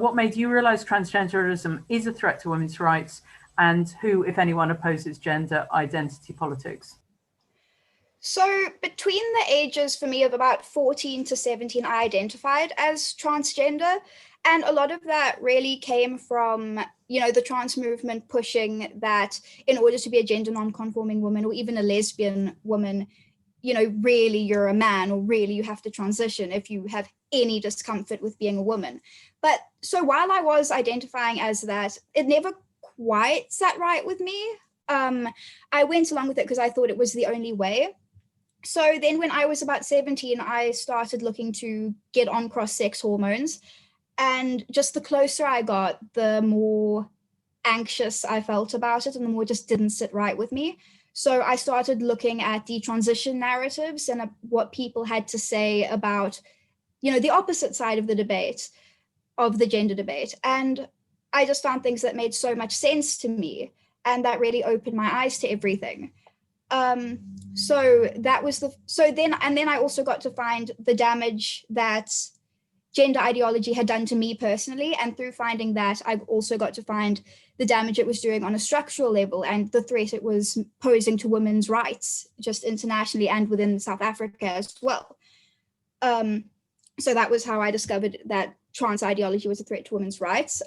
what made you realize transgenderism is a threat to women's rights, and who, if anyone, opposes gender identity politics? So between the ages for me of about 14 to 17, I identified as transgender. And a lot of that really came from, the trans movement pushing that in order to be a gender non-conforming woman or even a lesbian woman, really you're a man, or really you have to transition if you have any discomfort with being a woman. But so while I was identifying as that, it never quite sat right with me. I went along with it because I thought it was the only way. So then when I was about 17, I started looking to get on cross-sex hormones. And just the closer I got, the more anxious I felt about it and the more it just didn't sit right with me. So I started looking at the transition narratives and what people had to say about, the opposite side of the debate, of the gender debate. And I just found things that made so much sense to me. And that really opened my eyes to everything. So then I also got to find the damage that gender ideology had done to me personally. And through finding that, I've also got to find the damage it was doing on a structural level and the threat it was posing to women's rights, just internationally and within South Africa as well. So that was how I discovered that trans ideology was a threat to women's rights.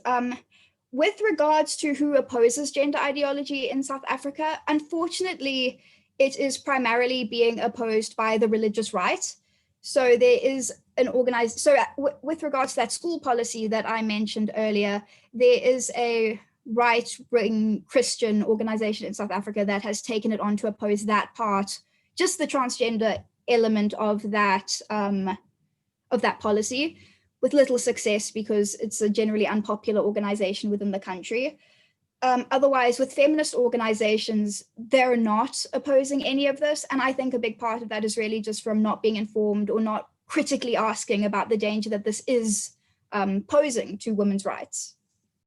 With regards to who opposes gender ideology in South Africa, unfortunately, it is primarily being opposed by the religious right. So there is an organized, with regards to that school policy that I mentioned earlier, there is a right-wing Christian organization in South Africa that has taken it on to oppose that part, just the transgender element of that policy, with little success because it's a generally unpopular organization within the country. Otherwise, with feminist organizations, they're not opposing any of this. And I think a big part of that is really just from not being informed or not critically asking about the danger that this is posing to women's rights.